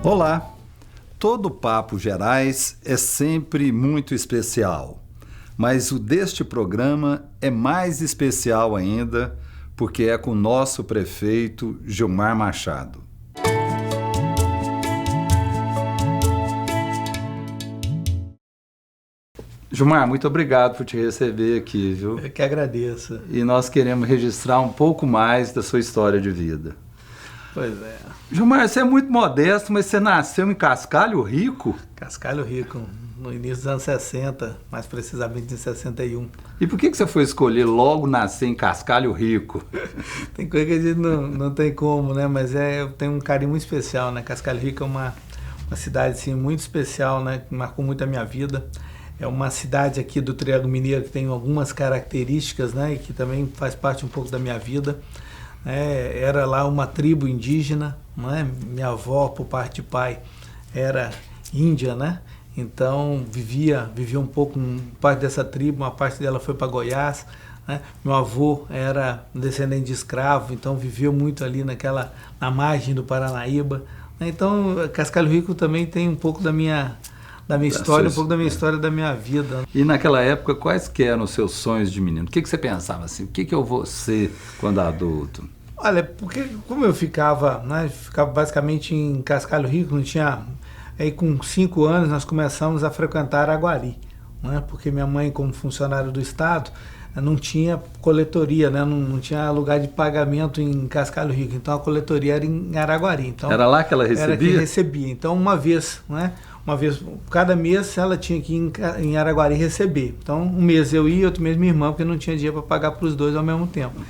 Olá! Todo Papo Gerais é sempre muito especial, mas o deste programa é mais especial ainda porque é com o nosso prefeito Gilmar Machado. Gilmar, muito obrigado por te receber aqui, viu? Eu que agradeço. E nós queremos registrar um pouco mais da sua história de vida. Pois é. Gilmar, você é muito modesto, mas você nasceu em Cascalho Rico? Cascalho Rico, no início dos anos 60, mais precisamente em 61. E por que você foi escolher logo nascer em Cascalho Rico? Tem coisa que a gente não tem como, né? Mas eu tenho um carinho muito especial, né? Cascalho Rico é uma cidade assim, muito especial, né? Que marcou muito a minha vida. É uma cidade aqui do Triângulo Mineiro que tem algumas características, né? E que também faz parte um pouco da minha vida. Era lá uma tribo indígena, né? Minha avó, por parte de pai, era índia, né? Então vivia um pouco parte dessa tribo, uma parte dela foi para Goiás, né? Meu avô era descendente de escravo, então viveu muito ali na margem do Paranaíba, né? Então Cascalho Rico também tem um pouco da minha história, um pouco da minha história, da minha vida. E naquela época, quais que eram os seus sonhos de menino? O que você pensava assim? O que eu vou ser quando adulto? Olha, porque como eu ficava basicamente em Cascalho Rico, não tinha... Aí com 5 anos nós começamos a frequentar Araguari, né? Porque minha mãe, como funcionária do Estado, não tinha coletoria, né? Não tinha lugar de pagamento em Cascalho Rico, então a coletoria era em Araguari. Então, era lá que ela recebia? Era que recebia. Então uma vez, né? Cada mês ela tinha que ir em Araguari receber. Então um mês eu ia, outro mês minha irmã, porque não tinha dinheiro para pagar para os dois ao mesmo tempo.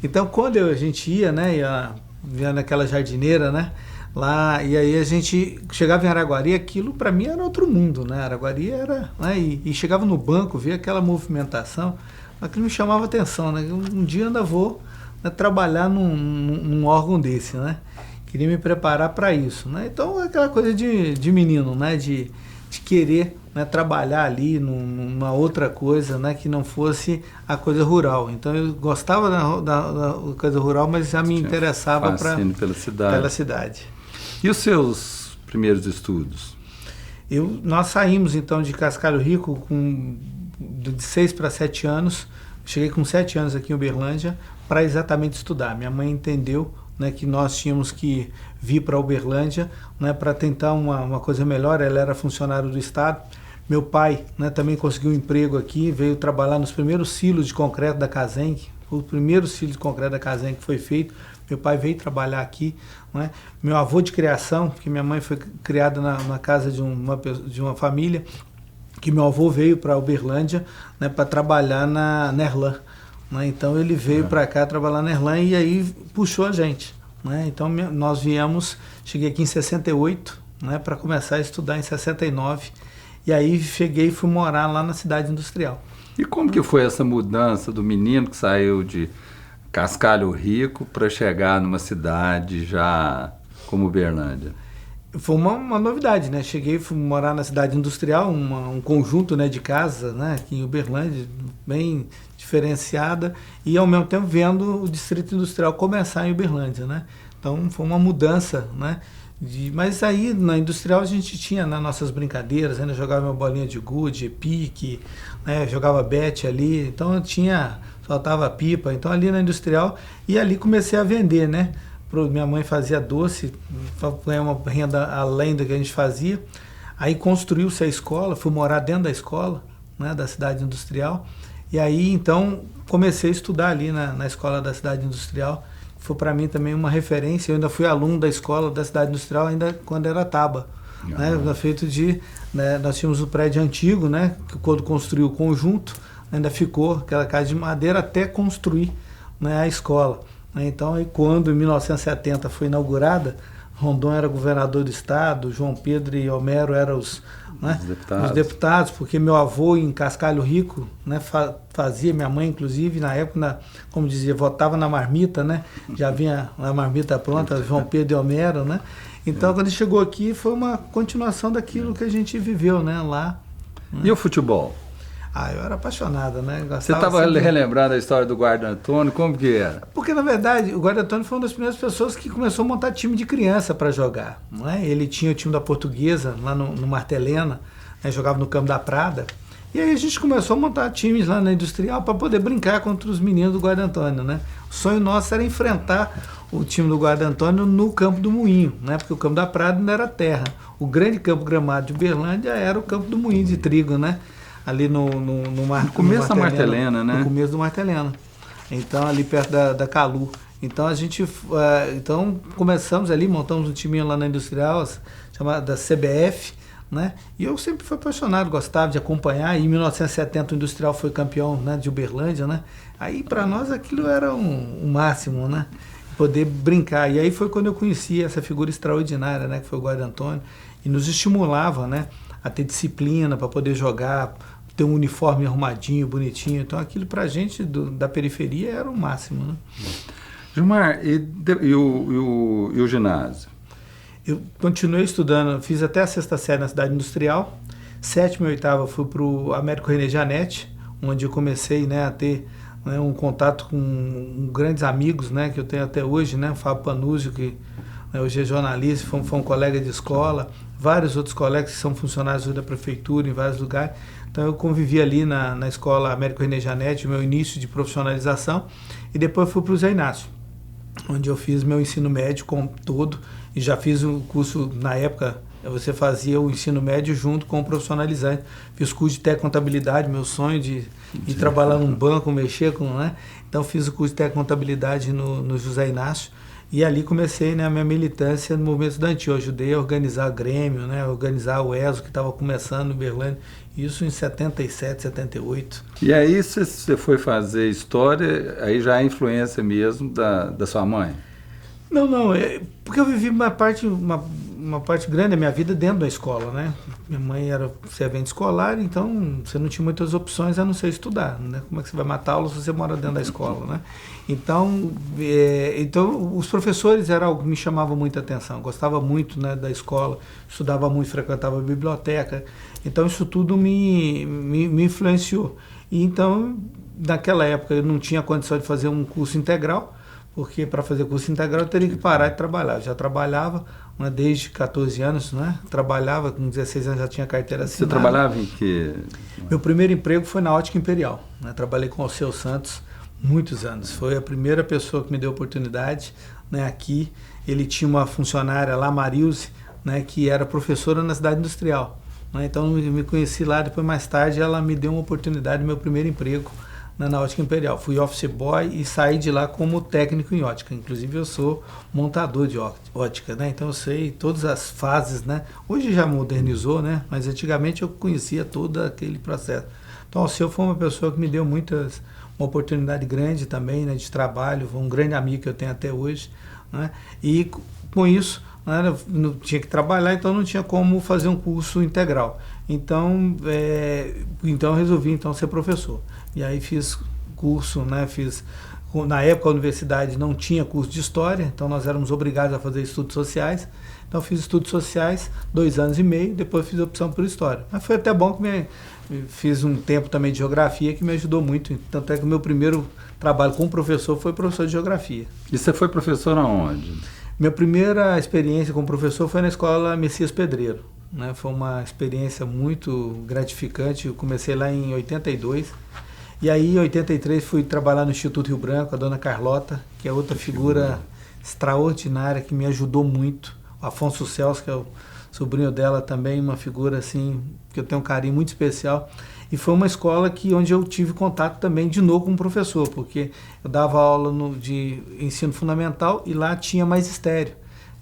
Então quando a gente ia, né? Ia naquela jardineira, né? Lá, e aí a gente chegava em Araguari, aquilo para mim era outro mundo, né? Araguari era, né? E chegava no banco, via aquela movimentação, aquilo me chamava atenção, né? Um dia ainda vou, né, trabalhar num órgão desse, né? Queria me preparar para isso, né? Então aquela coisa de menino, né? De querer, né, trabalhar ali numa outra coisa, né? Que não fosse a coisa rural. Então eu gostava da coisa rural, mas já me interessava pela cidade. E os seus primeiros estudos? Nós saímos então de Cascalho Rico de 6 para 7 anos. Cheguei com 7 anos aqui em Uberlândia para exatamente estudar. Minha mãe entendeu, né, que nós tínhamos que vir para Uberlândia, né, para tentar uma coisa melhor. Ela era funcionário do Estado. Meu pai, né, também conseguiu um emprego aqui, veio trabalhar nos primeiros silos de concreto da Casenc. Foi o primeiro silo de concreto da Casenc que foi feito. Meu pai veio trabalhar aqui, né? Meu avô de criação, porque minha mãe foi criada na casa de uma família, que meu avô veio para Uberlândia, né, para trabalhar na Nerlan, né? Então ele veio para cá trabalhar na Nerlan e aí puxou a gente, né? Então nós cheguei aqui em 68, né, para começar a estudar em 69, e aí cheguei e fui morar lá na cidade industrial. E como que foi essa mudança do menino que saiu de Cascalho Rico para chegar numa cidade já como Uberlândia? Foi uma novidade, né? Fui morar na cidade industrial, um conjunto, né, de casas, né, aqui em Uberlândia, bem diferenciada, e ao mesmo tempo vendo o distrito industrial começar em Uberlândia, né? Então foi uma mudança, né? Mas aí na industrial a gente tinha, né, nossas brincadeiras, ainda jogava uma bolinha de gude, pique, né, jogava bete ali, então eu soltava pipa, então ali na industrial, e ali comecei a vender, né? Minha mãe fazia doce, ganhar uma renda além do que a gente fazia. Aí construiu-se a escola, fui morar dentro da escola, né, da cidade industrial, e aí então comecei a estudar ali na escola da cidade industrial. Foi para mim também uma referência. Eu ainda fui aluno da escola da cidade industrial ainda quando era Taba, né? Feito né, nós tínhamos o prédio antigo, né, que quando construiu o conjunto ainda ficou aquela casa de madeira até construir, né, a escola, né? Então aí quando em 1970 foi inaugurada, Rondon era governador do estado, João Pedro e Homero eram os deputados, porque meu avô em Cascalho Rico, né, fazia, minha mãe inclusive, na época, como dizia, votava na marmita, né, já vinha a marmita pronta, João Pedro e Homero, né, então quando ele chegou aqui foi uma continuação daquilo que a gente viveu, né, lá. E o futebol? Eu era apaixonado, né? Você estava relembrando a história do guarda Antônio, como que era? Porque, na verdade, o guarda Antônio foi uma das primeiras pessoas que começou a montar time de criança para jogar. Não é? Ele tinha o time da Portuguesa, lá no Martelena, né? Jogava no Campo da Prada. E aí a gente começou a montar times lá na Industrial para poder brincar contra os meninos do guarda Antônio, né? O sonho nosso era enfrentar o time do guarda Antônio no Campo do Moinho, né? Porque o Campo da Prada não era terra. O grande campo gramado de Uberlândia era o Campo do Moinho de trigo, né? Ali no começo da Martelena, né? No começo do Martelena. Então, ali perto da Calu. Então, a gente então começamos ali, montamos um timinho lá na Industrial, chamada CBF, né? E eu sempre fui apaixonado, gostava de acompanhar. E em 1970 o Industrial foi campeão, né, de Uberlândia, né? Aí, para nós, aquilo era um máximo, né? Poder brincar. E aí foi quando eu conheci essa figura extraordinária, né? Que foi o guarda Antônio. E nos estimulava, né? A ter disciplina para poder jogar, ter um uniforme arrumadinho, bonitinho. Então aquilo pra gente da periferia era o máximo, né? Gilmar, e o ginásio? Eu continuei estudando, fiz até a 6ª série na cidade industrial. 7ª e 8ª fui pro Américo René Janete, onde eu comecei, né, a ter, né, um contato com grandes amigos, né, que eu tenho até hoje, né? O Fábio Panuzio, que, né, hoje é jornalista, foi um colega de escola. Vários outros colegas que são funcionários da prefeitura em vários lugares. Então eu convivi ali na escola Américo René Janete, o meu início de profissionalização, e depois fui para o Zé Inácio, onde eu fiz meu ensino médio todo, e já fiz o curso, na época, você fazia o ensino médio junto com o profissionalizante. Fiz curso de Tec-Contabilidade, meu sonho de trabalhar num banco, mexer com, né? Então fiz o curso de Tec-Contabilidade no José Inácio. E ali comecei, né, a minha militância no movimento estudantil. Eu ajudei a organizar o Grêmio, né, organizar o ESO, que estava começando no Uberlândia, isso em 77, 78. E aí você foi fazer história, aí já é influência mesmo da sua mãe? Não, porque eu vivi uma parte grande da minha vida dentro da escola, né? Minha mãe era servente escolar, então você não tinha muitas opções a não ser estudar, né? Como é que você vai matar aula se você mora dentro da escola, né? Então os professores era algo que me chamava muita atenção. Eu gostava muito, né, da escola, estudava muito, frequentava a biblioteca. Então isso tudo me influenciou. E então, naquela época, eu não tinha condição de fazer um curso integral, porque para fazer curso integral eu teria que parar de trabalhar. Eu já trabalhava, né, desde 14 anos, né? Trabalhava, com 16 anos já tinha carteira assinada. Você trabalhava em quê? Meu primeiro emprego foi na Ótica Imperial, né? Trabalhei com o Alceu Santos muitos anos. Foi a primeira pessoa que me deu oportunidade, né, aqui. Ele tinha uma funcionária lá, Marilze, né, que era professora na cidade industrial, né? Então eu me conheci lá, depois mais tarde ela me deu uma oportunidade, meu primeiro emprego na Ótica Imperial. Fui office boy e saí de lá como técnico em ótica. Inclusive eu sou montador de ótica, né? Então eu sei todas as fases, né? Hoje já modernizou, né? Mas antigamente eu conhecia todo aquele processo. Então o Alceu foi uma pessoa que me deu uma oportunidade grande também, né, de trabalho, foi um grande amigo que eu tenho até hoje, né? E com isso, né, não tinha que trabalhar, então não tinha como fazer um curso integral. Então eu resolvi ser professor. E aí fiz curso, né, na época a universidade não tinha curso de história, então nós éramos obrigados a fazer estudos sociais. Então fiz estudos sociais 2 anos e meio, depois fiz opção por história. Mas foi até bom que fiz um tempo também de geografia que me ajudou muito. Tanto é que o meu primeiro trabalho como professor foi professor de geografia. E você foi professor aonde? Minha primeira experiência como professor foi na escola Messias Pedreiro, né? Foi uma experiência muito gratificante. Eu comecei lá em 82. E aí, em 83, fui trabalhar no Instituto Rio Branco, a dona Carlota, que é outra figura extraordinária que me ajudou muito. O Afonso Celso, que é o sobrinho dela também, uma figura assim que eu tenho um carinho muito especial. E foi uma escola onde eu tive contato também de novo com o professor, porque eu dava aula de ensino fundamental e lá tinha magistério.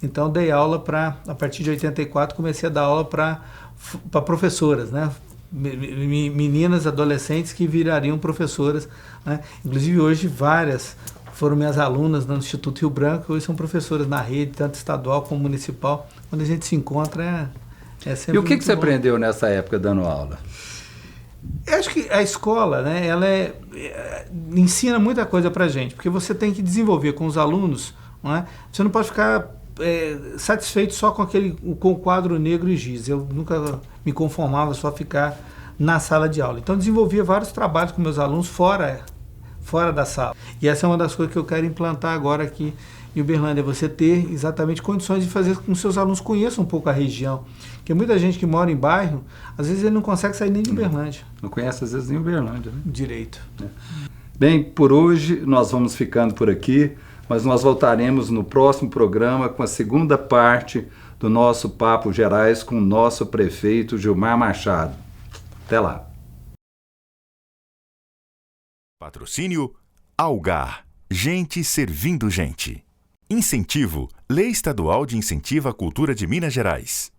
Então dei aula a partir de 84, comecei a dar aula para professoras, né? Meninas, adolescentes que virariam professoras, né? Inclusive hoje várias foram minhas alunas no Instituto Rio Branco, hoje são professoras na rede, tanto estadual como municipal. Quando a gente se encontra é sempre. E o que você bom. aprendeu nessa época dando aula? Eu acho que a escola, né, ela ensina muita coisa pra gente, porque você tem que desenvolver com os alunos, não é? Você não pode ficar satisfeito só com o quadro negro e giz. Eu nunca me conformava só ficar na sala de aula. Então, desenvolvia vários trabalhos com meus alunos fora da sala. E essa é uma das coisas que eu quero implantar agora aqui em Uberlândia, você ter exatamente condições de fazer com que seus alunos conheçam um pouco a região. Porque muita gente que mora em bairro, às vezes ele não consegue sair nem de Uberlândia. Não conhece, às vezes, nem Uberlândia, né? Direito. Bem, por hoje nós vamos ficando por aqui, mas nós voltaremos no próximo programa com a segunda parte do nosso Papo Gerais com o nosso prefeito Gilmar Machado. Até lá. Patrocínio Algar. Gente servindo gente. Incentivo Lei Estadual de Incentivo à Cultura de Minas Gerais.